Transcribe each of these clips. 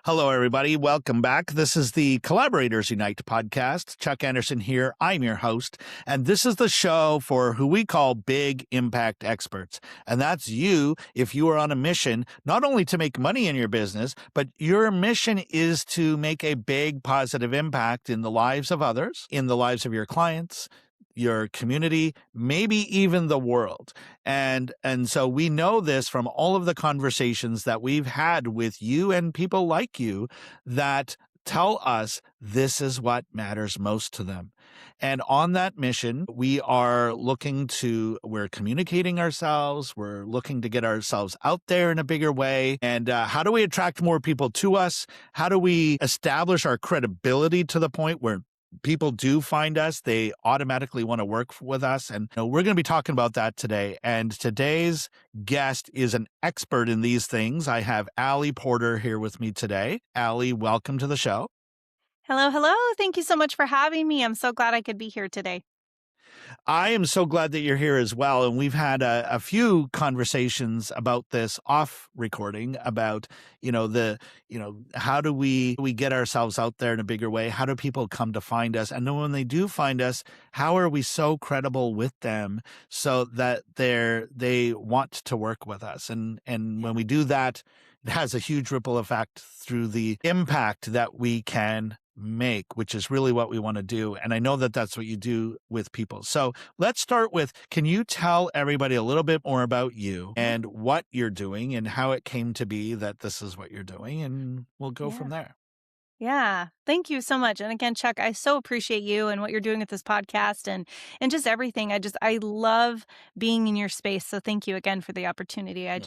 Hello, everybody. Welcome back. This is the Collaborators Unite podcast. Chuck Anderson here. I'm your host, and this is the show for who we call big impact experts. And that's you if you are on a mission, not only to make money in your business, but your mission is to make a big positive impact in the lives of others, in the lives of your clients, your community, maybe even the world. And so we know this from all of the conversations that we've had with you and people like you that tell us this is what matters most to them. And on that mission, we're communicating ourselves. We're looking to get ourselves out there in a bigger way. And how do we attract more people to us? How do we establish our credibility to the point where people do find us, they automatically want to work with us. And we're going to be talking about that today. And today's guest is an expert in these things. I have Aly Porter here with me today. Aly, welcome to the show. Hello, hello. Thank you so much for having me. I'm so glad I could be here today. I am so glad that you're here as well. And we've had a few conversations about this off recording about, how do we get ourselves out there in a bigger way? How do people come to find us? And then when they do find us, how are we so credible with them so that they want to work with us? And when we do that, it has a huge ripple effect through the impact that we can make, which is really what we want to do. And I know that that's what you do with people. So let's start with, can you tell everybody a little bit more about you and what you're doing and how it came to be that this is what you're doing? And we'll go from there. Yeah. Thank you so much. And again, Chuck, I so appreciate you and what you're doing with this podcast and just everything. I love being in your space. So thank you again for the opportunity. I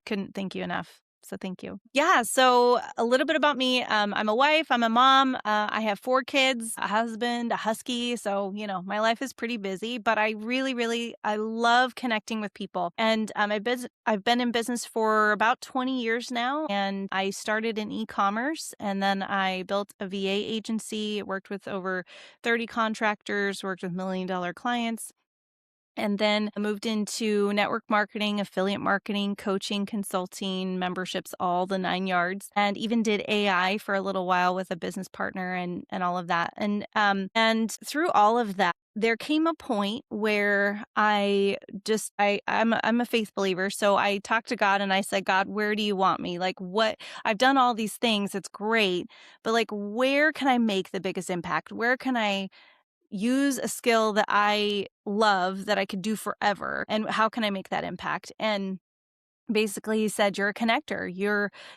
couldn't thank you enough. So thank you. Yeah. So a little bit about me. I'm a wife. I'm a mom. I have 4 kids, a husband, a husky. So, my life is pretty busy, but I really, I love connecting with people. And I've been in business for about 20 years now. And I started in e-commerce, and then I built a VA agency, worked with over 30 contractors, worked with $1 million clients. And then I moved into network marketing, affiliate marketing, coaching, consulting, memberships, all the 9 yards, and even did AI for a little while with a business partner and all of that. And through all of that, there came a point where I'm a faith believer. So I talked to God and I said, God, where do you want me? Like, what I've done all these things. It's great. But like, where can I make the biggest impact? Where can I use a skill that I love that I could do forever? And how can I make that impact? And basically he said, you're a connector.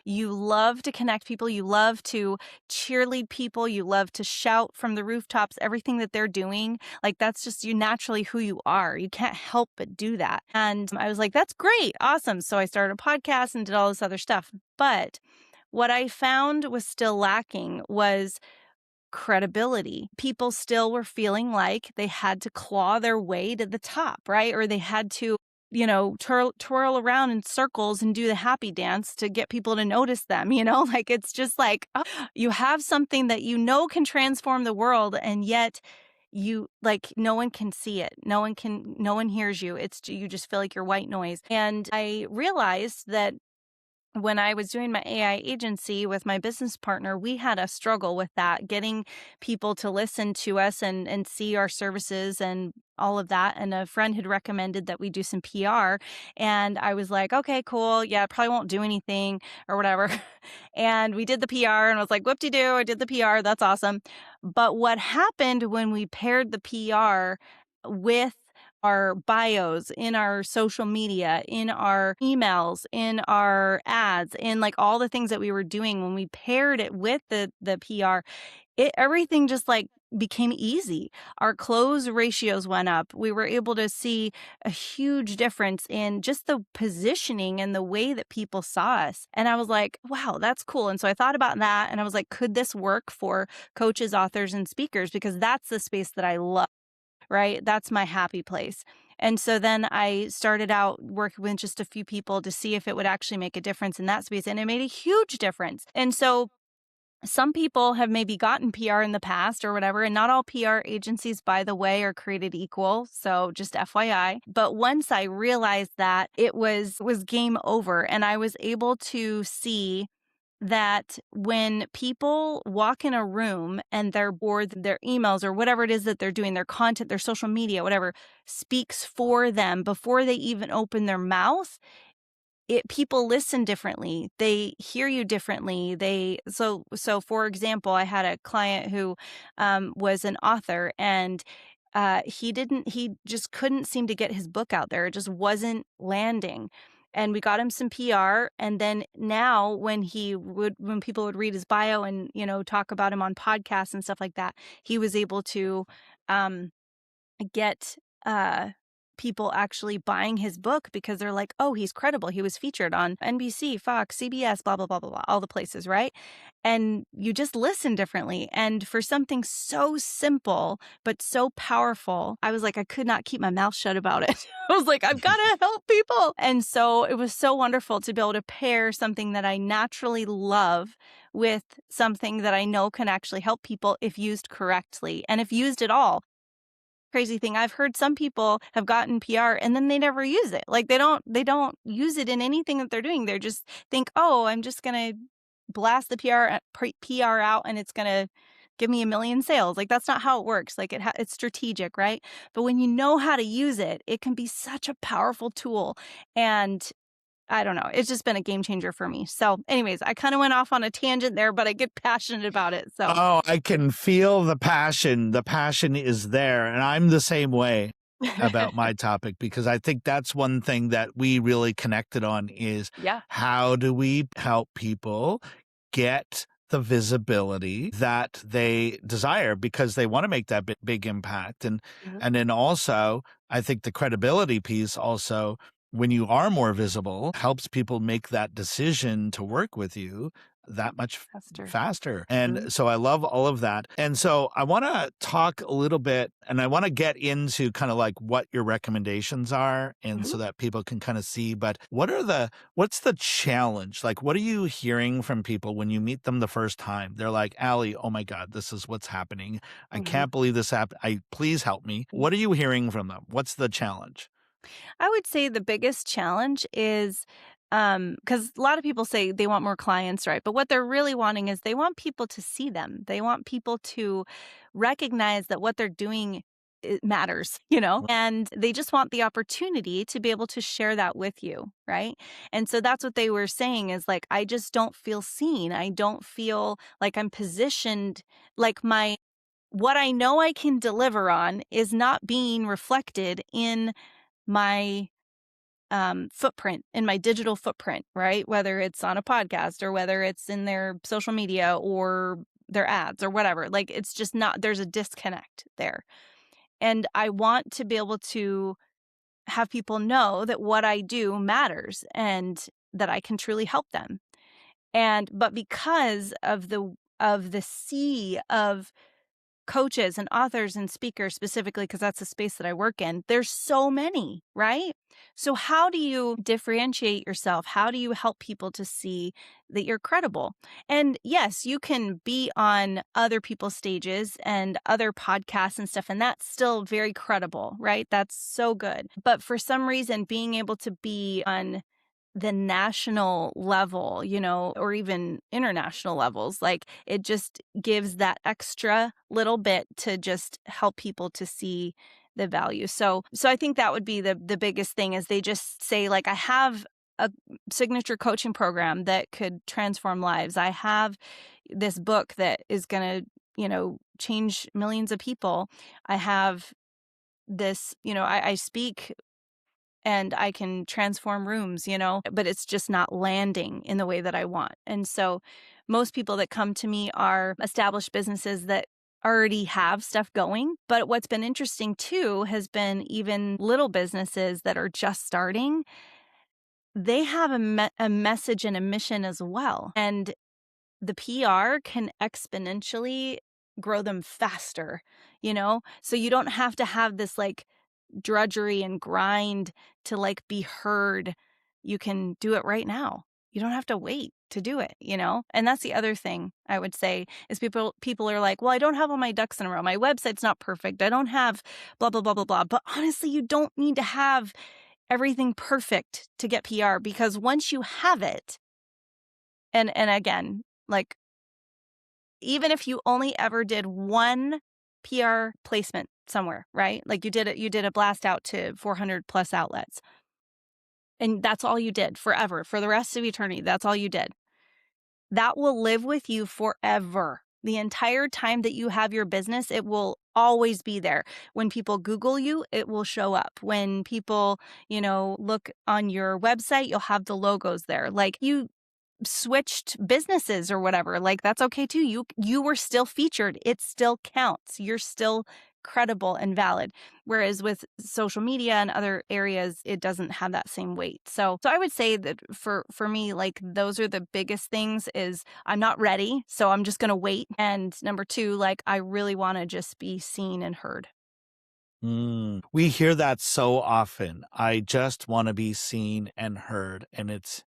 You love to connect people. You love to cheerlead people. You love to shout from the rooftops, everything that they're doing. Like, that's just you naturally who you are. You can't help but do that. And I was like, that's great. Awesome. So I started a podcast and did all this other stuff. But what I found was still lacking was credibility. People still were feeling like they had to claw their way to the top, right? Or they had to, twirl around in circles and do the happy dance to get people to notice them, like it's just like, oh, you have something that can transform the world, and yet no one can see it. No one hears you. You just feel like you're white noise. And I realized that when I was doing my AI agency with my business partner, we had a struggle with that, getting people to listen to us and see our services and all of that. And a friend had recommended that we do some PR. And I was like, okay, cool. Yeah, I probably won't do anything or whatever. And we did the PR and I was like, whoop-de-doo, I did the PR. That's awesome. But what happened when we paired the PR with our bios, in our social media, in our emails, in our ads, in like all the things that we were doing, when we paired it with the PR, everything just like became easy. Our close ratios went up. We were able to see a huge difference in just the positioning and the way that people saw us. And I was like, wow, that's cool. And so I thought about that and I was like, could this work for coaches, authors, and speakers? Because that's the space that I love. Right? That's my happy place. And so then I started out working with just a few people to see if it would actually make a difference in that space. And it made a huge difference. And so some people have maybe gotten PR in the past or whatever, and not all PR agencies, by the way, are created equal. So just FYI. But once I realized that, it was game over, and I was able to see that when people walk in a room and they're bored, their emails or whatever it is that they're doing, their content, their social media, whatever, speaks for them before they even open their mouth, people listen differently. They hear you differently. So for example, I had a client who was an author, and he just couldn't seem to get his book out there. It just wasn't landing. And we got him some PR, and then now when people would read his bio and, talk about him on podcasts and stuff like that, he was able to um get people actually buying his book because they're like, oh, he's credible. He was featured on NBC, Fox, CBS, blah, blah, blah, blah, blah, all the places, right? And you just listen differently. And for something so simple, but so powerful, I was like, I could not keep my mouth shut about it. I was like, I've got to help people. And so it was so wonderful to be able to pair something that I naturally love with something that I know can actually help people if used correctly and if used at all. Crazy thing, I've heard some people have gotten PR and then they never use it. Like they don't use it in anything that they're doing. They just think, oh, I'm just gonna blast the PR out and it's gonna give me 1,000,000 sales. Like that's not how it works. Like it's strategic, right? But when you know how to use it, it can be such a powerful tool. And I don't know, it's just been a game changer for me. So anyways, I kind of went off on a tangent there, but I get passionate about it. So Oh, I can feel the passion. The passion is there. And I'm the same way about my topic, because I think that's one thing that we really connected on is yeah. how do we help people get the visibility that they desire because they want to make that big impact. And then also, I think the credibility piece also, when you are more visible, helps people make that decision to work with you that much faster. And so I love all of that. And so I want to talk a little bit, and I want to get into kind of like what your recommendations are, and so that people can kind of see, but what's the challenge? Like, what are you hearing from people when you meet them the first time? They're like, Aly, oh my God, this is what's happening. I can't believe this happened. Please help me. What are you hearing from them? What's the challenge? I would say the biggest challenge is because a lot of people say they want more clients, right? But what they're really wanting is they want people to see them. They want people to recognize that what they're doing, it matters, and they just want the opportunity to be able to share that with you, right? And so that's what they were saying is like, I just don't feel seen. I don't feel like I'm positioned, like what I know I can deliver on is not being reflected in my footprint, in my digital footprint, right? Whether it's on a podcast or whether it's in their social media or their ads or whatever. Like it's just not, there's a disconnect there. And I want to be able to have people know that what I do matters and that I can truly help them. But because of the sea of coaches and authors and speakers, specifically because that's the space that I work in, there's so many, right? So how do you differentiate yourself? How do you help people to see that you're credible? And yes, you can be on other people's stages and other podcasts and stuff, and that's still very credible, right? That's so good. But for some reason, being able to be on the national level, or even international levels, like it just gives that extra little bit to just help people to see the value. So I think that would be the biggest thing is they just say like, I have a signature coaching program that could transform lives. I have this book that is going to, change millions of people. I have this, I speak and I can transform rooms, but it's just not landing in the way that I want. And so most people that come to me are established businesses that already have stuff going. But what's been interesting too has been even little businesses that are just starting. They have a message and a mission as well. And the PR can exponentially grow them faster, So you don't have to have this like drudgery and grind to like be heard. You can do it right now. You don't have to wait to do it, And that's the other thing I would say is people are like, well, I don't have all my ducks in a row. My website's not perfect. I don't have blah, blah, blah, blah, blah. But honestly, you don't need to have everything perfect to get PR because once you have it, And again, like, even if you only ever did one PR placement somewhere, right? Like you did a blast out to 400 plus outlets. And that's all you did forever, for the rest of eternity. That's all you did. That will live with you forever. The entire time that you have your business, it will always be there. When people Google you, it will show up. When people, look on your website, you'll have the logos there. Like, you switched businesses or whatever, like, that's okay too. You were still featured. It still counts. You're still credible and valid. Whereas with social media and other areas, it doesn't have that same weight. So I would say that for me, like, those are the biggest things. Is I'm not ready, so I'm just going to wait. And number 2, like, I really want to just be seen and heard. We hear that so often. I just want to be seen and heard, and it's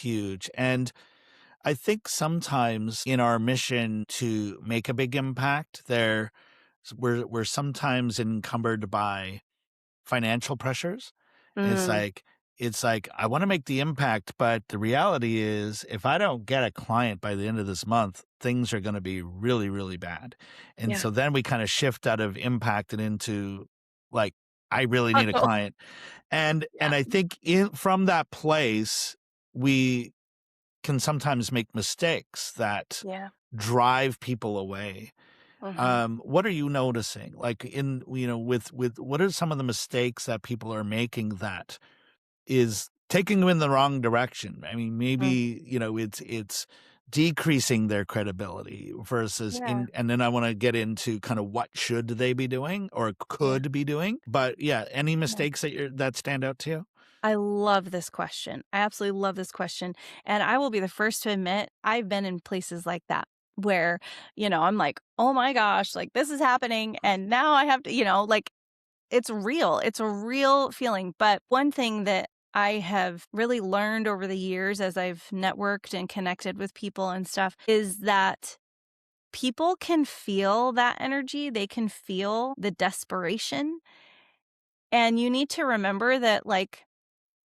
huge. And I think sometimes in our mission to make a big impact, we're sometimes encumbered by financial pressures. It's Mm, like I want to make the impact, but the reality is if I don't get a client by the end of this month, things are going to be really, really bad. And yeah. so then we kind of shift out of impact and into like, I really need a Hustle. client. And Yeah. I think from that place, we can sometimes make mistakes that Yeah. drive people away. Hmm. What are you noticing? Like with what are some of the mistakes that people are making that is taking them in the wrong direction? I mean, Mm, maybe, it's decreasing their credibility versus yeah. and then I want to get into kind of what should they be doing or Yeah. could be doing. But yeah, any Yeah. mistakes that stand out to you? I love this question. I absolutely love this question. And I will be the first to admit, I've been in places like that where, I'm like, oh my gosh, like, this is happening. And now I have to, like, it's real. It's a real feeling. But one thing that I have really learned over the years as I've networked and connected with people and stuff is that people can feel that energy. They can feel the desperation. And you need to remember that, like,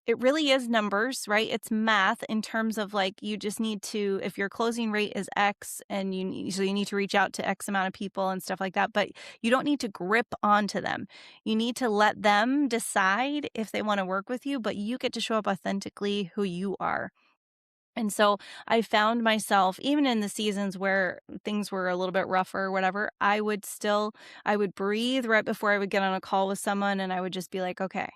it really is numbers, right? It's math in terms of, like, you just need to, if your closing rate is X and so you need to reach out to X amount of people and stuff like that, but you don't need to grip onto them. You need to let them decide if they want to work with you, but you get to show up authentically who you are. And so I found myself, even in the seasons where things were a little bit rougher or whatever, I would breathe right before I would get on a call with someone, and I would just be like, okay,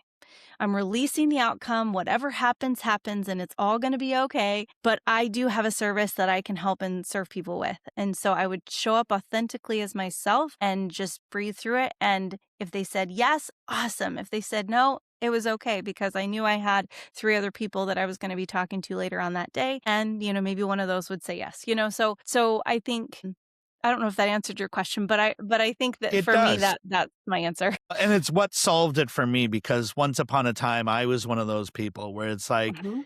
I'm releasing the outcome. Whatever happens, happens, and it's all going to be okay. But I do have a service that I can help and serve people with. And so I would show up authentically as myself and just breathe through it. And if they said yes, awesome. If they said no, it was okay, because I knew I had 3 other people that I was going to be talking to later on that day. And, maybe one of those would say yes, so I think, I don't know if that answered your question, but I think that It for me, does. that's my answer. And it's what solved it for me because once upon a time I was one of those people where it's like, Mhm.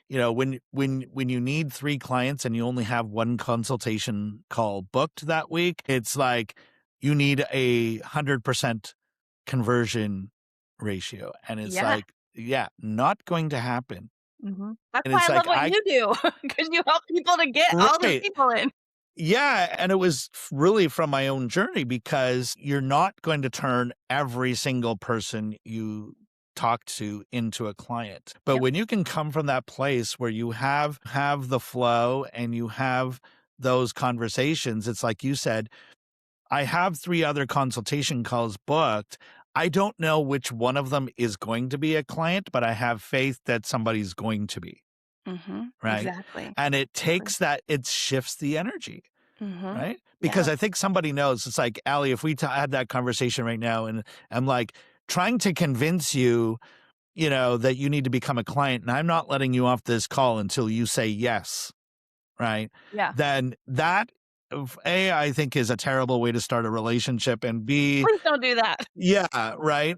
when you need 3 clients and you only have 1 consultation call booked that week, it's like you need 100% conversion ratio. And it's Yeah. like, yeah, not going to happen. Mhm. That's And why it's I love like what you do, because you help people to get all the right. people in. Yeah, and it was really from my own journey because you're not going to turn every single person you talk to into a client. But Yep. when you can come from that place where you have the flow and you have those conversations, it's like you said, I have 3 other consultation calls booked. I don't know which one of them is going to be a client, but I have faith that somebody's going to be, Mhm. right? Exactly. And Exactly. it shifts the energy. Mhm. Right? Because Yeah. I think somebody knows. It's like, Aly, if we had that conversation right now and I'm like trying to convince you, that you need to become a client and I'm not letting you off this call until you say yes, right? Yeah. Then that, A, I think is a terrible way to start a relationship. And B, Please don't do that. yeah, right.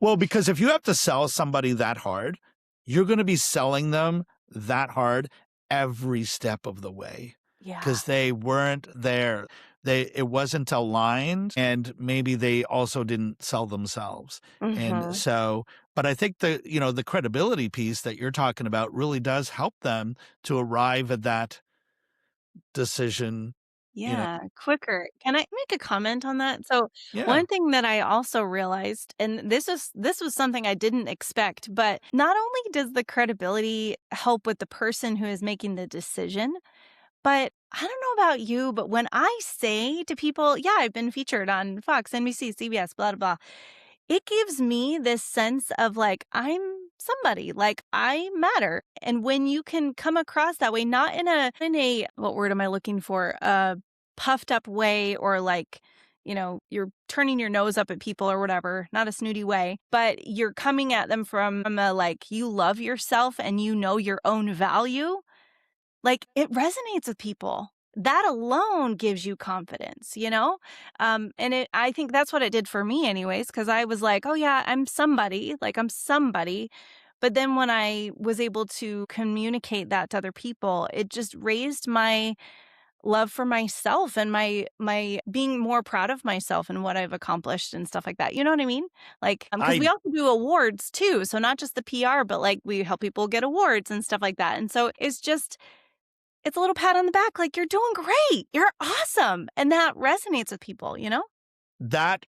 Well, because if you have to sell somebody that hard, you're going to be selling them that hard every step of the way Yeah. because they weren't there. It wasn't aligned, and maybe they also didn't sell themselves. And Mhm. so, but I think the credibility piece that you're talking about really does help them to arrive at that decision, you know. Yeah, quicker. Can I make a comment on that? So, Yeah. one thing that I also realized, and this was something I didn't expect, but not only does the credibility help with the person who is making the decision, but I don't know about you, but when I say to people, "Yeah, I've been featured on Fox, NBC, CBS, blah, blah, blah," it gives me this sense of like, I'm somebody, like I matter. And when you can come across that way, not in a what word am I looking for? A puffed up way or like, you're turning your nose up at people or whatever, not a snooty way, but you're coming at them from a like you love yourself and you know your own value, like, it resonates with people. That alone gives you confidence, you know? And I think that's what it did for me anyways, because I was like, "Oh, yeah, I'm somebody, like, I'm somebody." But then when I was able to communicate that to other people, it just raised my love for myself and my being more proud of myself and what I've accomplished and stuff like that, you know what I mean? Like, because we I also do awards too, so not just the PR, but, like, we help people get awards and stuff like that, and so it's a little pat on the back, like, "You're doing great. You're awesome." And that resonates with people, you know? that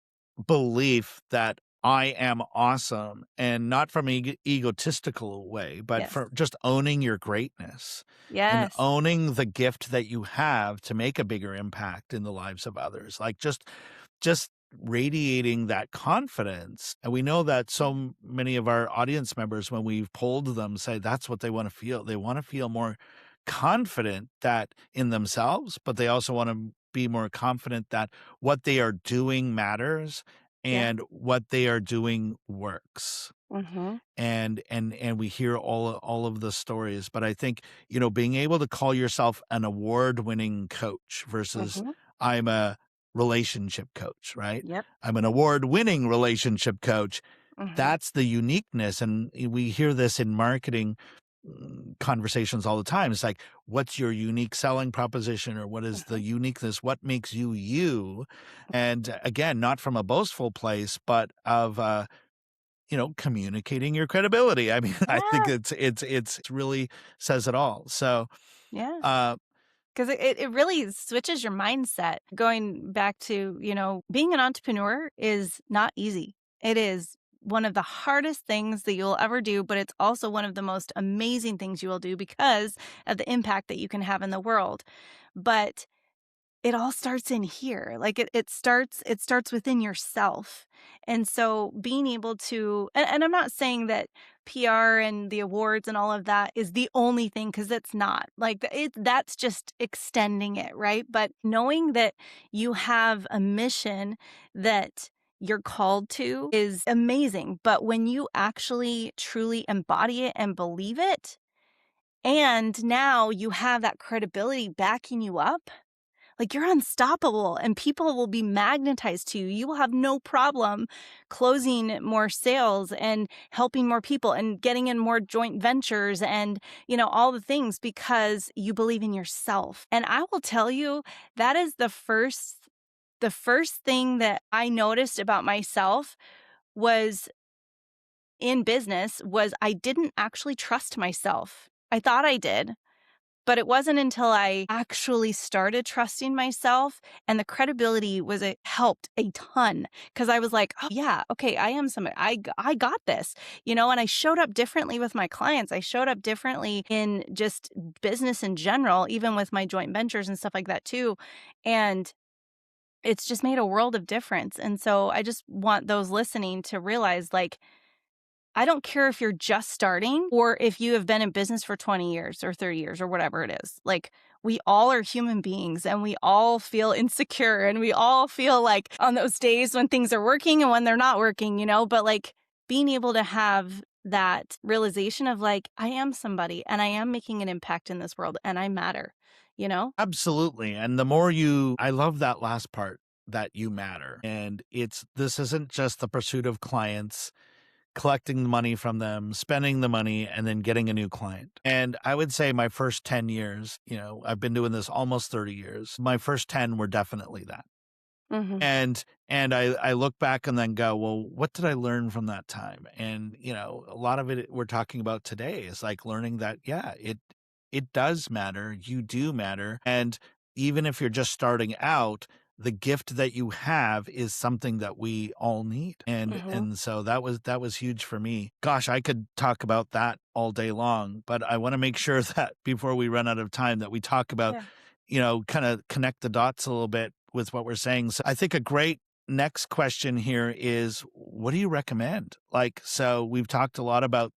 belief that I am awesome, and not from egotistical way, but Yes. for just owning your greatness and Yes. owning the gift that you have to make a bigger impact in the lives of others. Like just radiating that confidence. And we know that so many of our audience members, when we've polled them, say that's what they want to feel. They want to feel more confident that in themselves, but they also want to be more confident that what they are doing matters Yeah. and what they are doing works. Mhm. And we hear all of the stories, but I think, being able to call yourself an award-winning coach versus Mhm. I'm a relationship coach, right? Yep. I'm an award-winning relationship coach. Mhm. That's the uniqueness, and we hear this in marketing conversations all the time. It's like, what's your unique selling proposition, or what is the Mhm. uniqueness? What makes you you? And again, not from a boastful place, but of communicating your credibility. I mean, I think Yeah. it's really says it all. So, Yeah. uh, 'Cause it really switches your mindset. Going back to, being an entrepreneur is not easy. It is one of the hardest things that you'll ever do, but it's also one of the most amazing things you will do because of the impact that you can have in the world. But it all starts in here. Like it starts within yourself. And so being able to and I'm not saying that PR and the awards and all of that is the only thing because it's not. Like that's just extending it, right? But knowing that you have a mission that you're called to is amazing. But when you actually truly embody it and believe it, and now you have that credibility backing you up, like, you're unstoppable and people will be magnetized to you. You will have no problem closing more sales and helping more people and getting in more joint ventures and, all the things because you believe in yourself. And I will tell you, that is the first thing that I noticed about myself was in business was I didn't actually trust myself. I thought I did. But it wasn't until I actually started trusting myself and the credibility helped a ton because I was like, "Oh, yeah, okay, I am somebody. I got this," and I showed up differently with my clients. I showed up differently in just business in general, even with my joint ventures and stuff like that too. And it's just made a world of difference. And so I just want those listening to realize like, I don't care if you're just starting or if you have been in business for 20 years or 30 years or whatever it is. Like, we all are human beings and we all feel insecure and we all feel like on those days when things are working and when they're not working, but like being able to have that realization of like, I am somebody and I am making an impact in this world and I matter, you know? absolutely. And I love that last part, that you matter. And this isn't just the pursuit of clients, collecting the money from them, spending the money, and then getting a new client. And I would say my first 10 years, I've been doing this almost 30 years. My first 10 were definitely that. Mhm. And I look back and then go, well, what did I learn from that time? And, a lot of it we're talking about today is like learning that, yeah, it does matter. You do matter. And even if you're just starting out, the gift that you have is something that we all need. Hmm. And so that was huge for me. Gosh, I could talk about that all day long, but I want to make sure that before we run out of time that we talk about, Yeah. kind of connect the dots a little bit with what we're saying. So I think a great next question here is, what do you recommend? Like, so we've talked a lot about,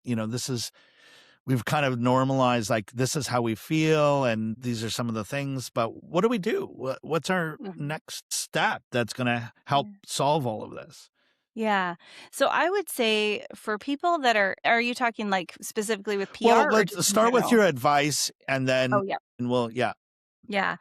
we've kind of normalized, like, this is how we feel and these are some of the things, but what do we do? What's our Hmm. next step that's going to help Yeah. solve all of this? Yeah. So I would say for people that are you talking like specifically with Well, PR or let's just in start with general? your advice and then, Oh, yeah. and we'll, yeah. Yeah.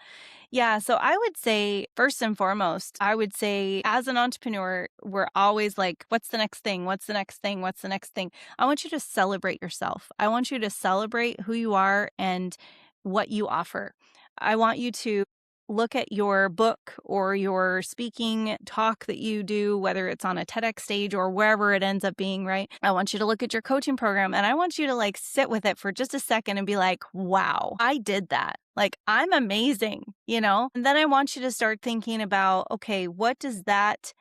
Yeah, so I would say first and foremost, I would say as an entrepreneur, we're always like, what's the next thing? What's the next thing? What's the next thing? I want you to celebrate yourself. I want you to celebrate who you are and what you offer. I want you to look at your book or your speaking talk that you do, whether it's on a TEDx stage or wherever it ends up being, right? I want you to look at your coaching program and I want you to like sit with it for just a second and be like, wow, I did that. Like, I'm amazing, you know? And then I want you to start thinking about, okay, what does that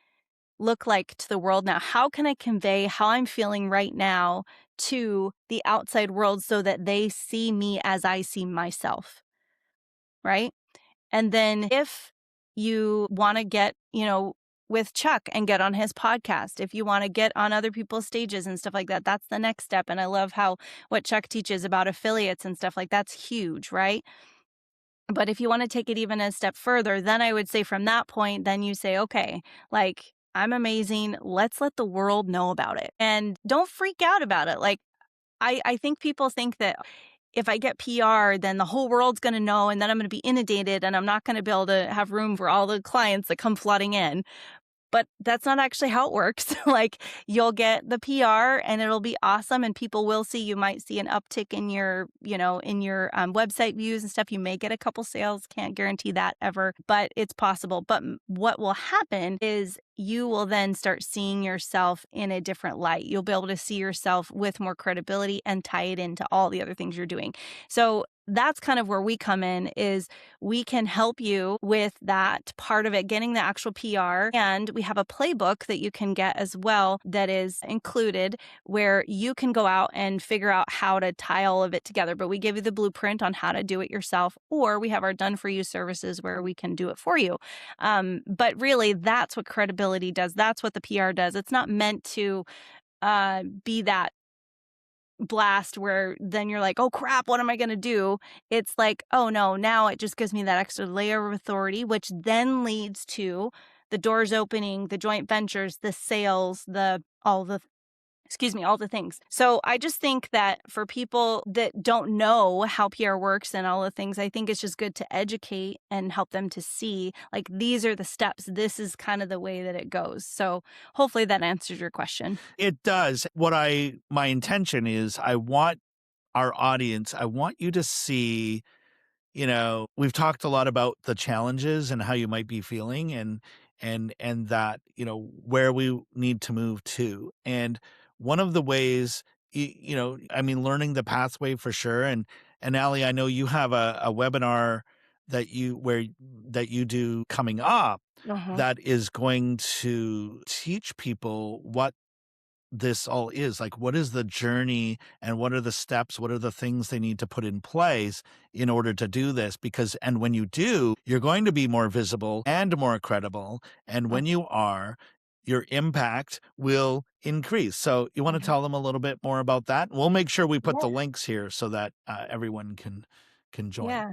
look like to the world now? How can I convey how I'm feeling right now to the outside world so that they see me as I see myself, right? And then if you want to get, with Chuck and get on his podcast, if you want to get on other people's stages and stuff like that, that's the next step. And I love how what Chuck teaches about affiliates and stuff like that's huge, right? But if you want to take it even a step further, then I would say from that point, then you say, okay, like, I'm amazing. Let's let the world know about it. And don't freak out about it. Like, I think people think that if I get PR, then the whole world's going to know, and then I'm going to be inundated, and I'm not going to be able to have room for all the clients that come flooding in. But that's not actually how it works. Like, you'll get the PR and it'll be awesome and people will see. You might see an uptick in your, website views and stuff. You may get a couple sales. Can't guarantee that ever, but it's possible. But what will happen is you will then start seeing yourself in a different light. You'll be able to see yourself with more credibility and tie it into all the other things you're doing. So that's kind of where we come in is we can help you with that part of it, getting the actual PR. And we have a playbook that you can get as well that is included where you can go out and figure out how to tie all of it together. But we give you the blueprint on how to do it yourself, or we have our done for you services where we can do it for you. But really, that's what credibility does. That's what the PR does. It's not meant to be that blast where then you're like, oh crap, what am I going to do? It's like, oh no, now it just gives me that extra layer of authority, which then leads to the doors opening, the joint ventures, the sales, all the things. So I just think that for people that don't know how PR works and all the things, I think it's just good to educate and help them to see like these are the steps. This is kind of the way that it goes. So hopefully that answers your question. It does. My intention is, I want our audience, I want you to see, we've talked a lot about the challenges and how you might be feeling and that, where we need to move to. And one of the ways, I mean, learning the pathway for sure. And Aly, I know you have a webinar that you do coming up Uh-huh. that is going to teach people what this all is. Like, what is the journey and what are the steps? What are the things they need to put in place in order to do this? And when you do, you're going to be more visible and more credible. And when you are, your impact will increase. So you want to Mhm. tell them a little bit more about that? We'll make sure we put Yeah. the links here so that everyone can join. Yeah.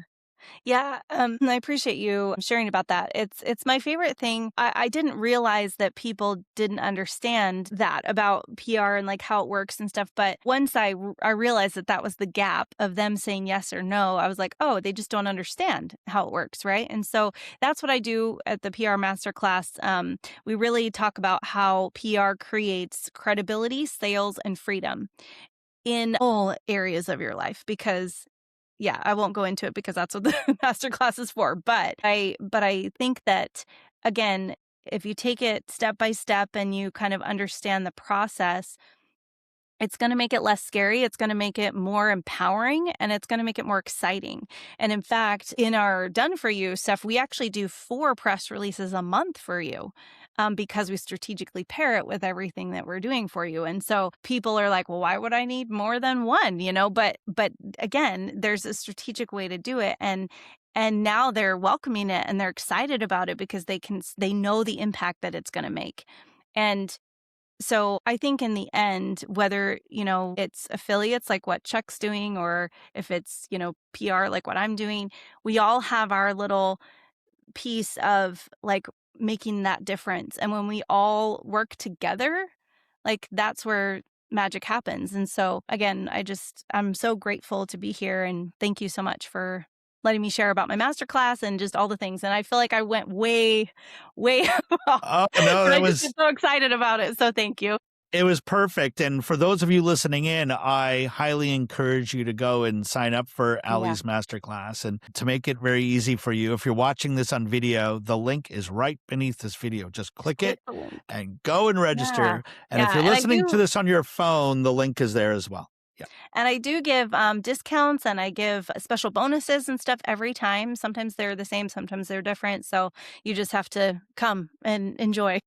Yeah, and I appreciate you sharing about that. It's my favorite thing. I didn't realize that people didn't understand that about PR and like how it works and stuff. But once I realized that that was the gap of them saying yes or no, I was like, oh, they just don't understand how it works, right? And so that's what I do at the PR Masterclass. We really talk about how PR creates credibility, sales, and freedom in all areas of your life because yeah, I won't go into it because that's what the masterclass is for. But I think that again, if you take it step by step and you kind of understand the process, It's gonna make it less scary, it's gonna make it more empowering, and it's gonna make it more exciting. And in fact, in our Done For You stuff, we actually do 4 press releases a month for you, because we strategically pair it with everything that we're doing for you. And so people are like, "Well, why would I need more than one?" You know? But again, there's a strategic way to do it, and now they're welcoming it, and they're excited about it because they know the impact that it's gonna make. And so I think in the end, whether, it's affiliates like what Chuck's doing or if it's, PR like what I'm doing, we all have our little piece of like making that difference. And when we all work together, like that's where magic happens. And so again, I'm so grateful to be here and thank you so much for letting me share about my masterclass and just all the things. And I feel like I went way, way off, Oh, no, but I that just get was so excited about it. So thank you. it was perfect. And for those of you listening in, I highly encourage you to go and sign up for Yeah. Aly's masterclass. And to make it very easy for you, if you're watching this on video, the link is right beneath this video. Just Just click click it the link. and go and Yeah. register. And if Yeah. you're listening to this on your phone, the link is there as well. Yeah. And I do give discounts and I give special bonuses and stuff every time. Sometimes they're the same, sometimes they're different. So you just have to come and enjoy.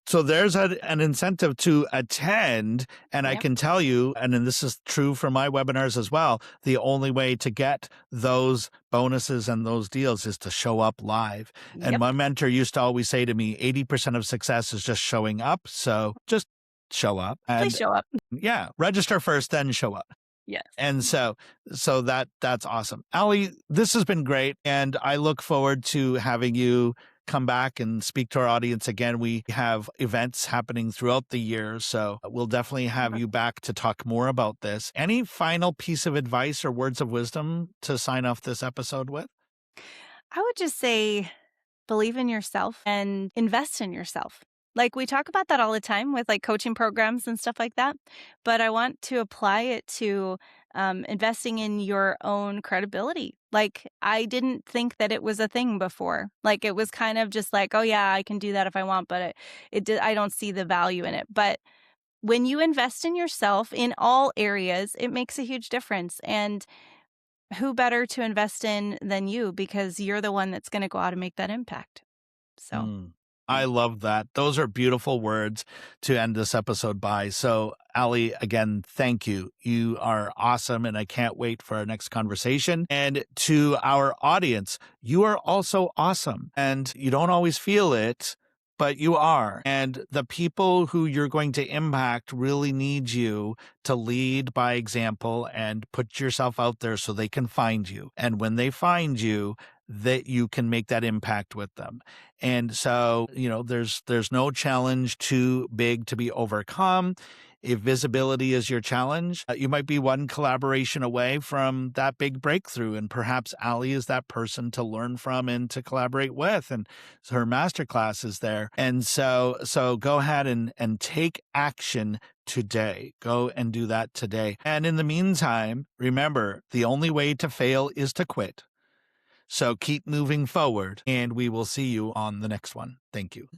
So there's an incentive to attend. And I Yep. can tell you, and then this is true for my webinars as well, the only way to get those bonuses and those deals is to show up live. And Yep. my mentor used to always say to me, 80% of success is just showing up. So just show up Please and show up. yeah, register first, then show up. Yes. And so that's awesome. Aly, this has been great. And I look forward to having you come back and speak to our audience again. We have events happening throughout the year, so we'll definitely have you back to talk more about this. Any final piece of advice or words of wisdom to sign off this episode with? I would just say believe in yourself and invest in yourself. Like we talk about that all the time with like coaching programs and stuff like that. But I want to apply it to investing in your own credibility. Like I didn't think that it was a thing before. Like it was kind of just like, oh yeah, I can do that if I want, but I don't see the value in it. But when you invest in yourself in all areas, it makes a huge difference. And who better to invest in than you because you're the one that's going to go out and make that impact. So, Mm. yeah. I love that. Those are beautiful words to end this episode by. So, Aly, again, thank you. You are awesome, and I can't wait for our next conversation. And to our audience, you are also awesome, and you don't always feel it, but you are. And the people who you're going to impact really need you to lead by example and put yourself out there so they can find you. And when they find you, that you can make that impact with them. And so, there's no challenge too big to be overcome. If visibility is your challenge, you might be one collaboration away from that big breakthrough. And perhaps Aly is that person to learn from and to collaborate with. And so her masterclass is there. And so go ahead and take action today. Go and do that today. And in the meantime, remember, the only way to fail is to quit. So keep moving forward, and we will see you on the next one. Thank you.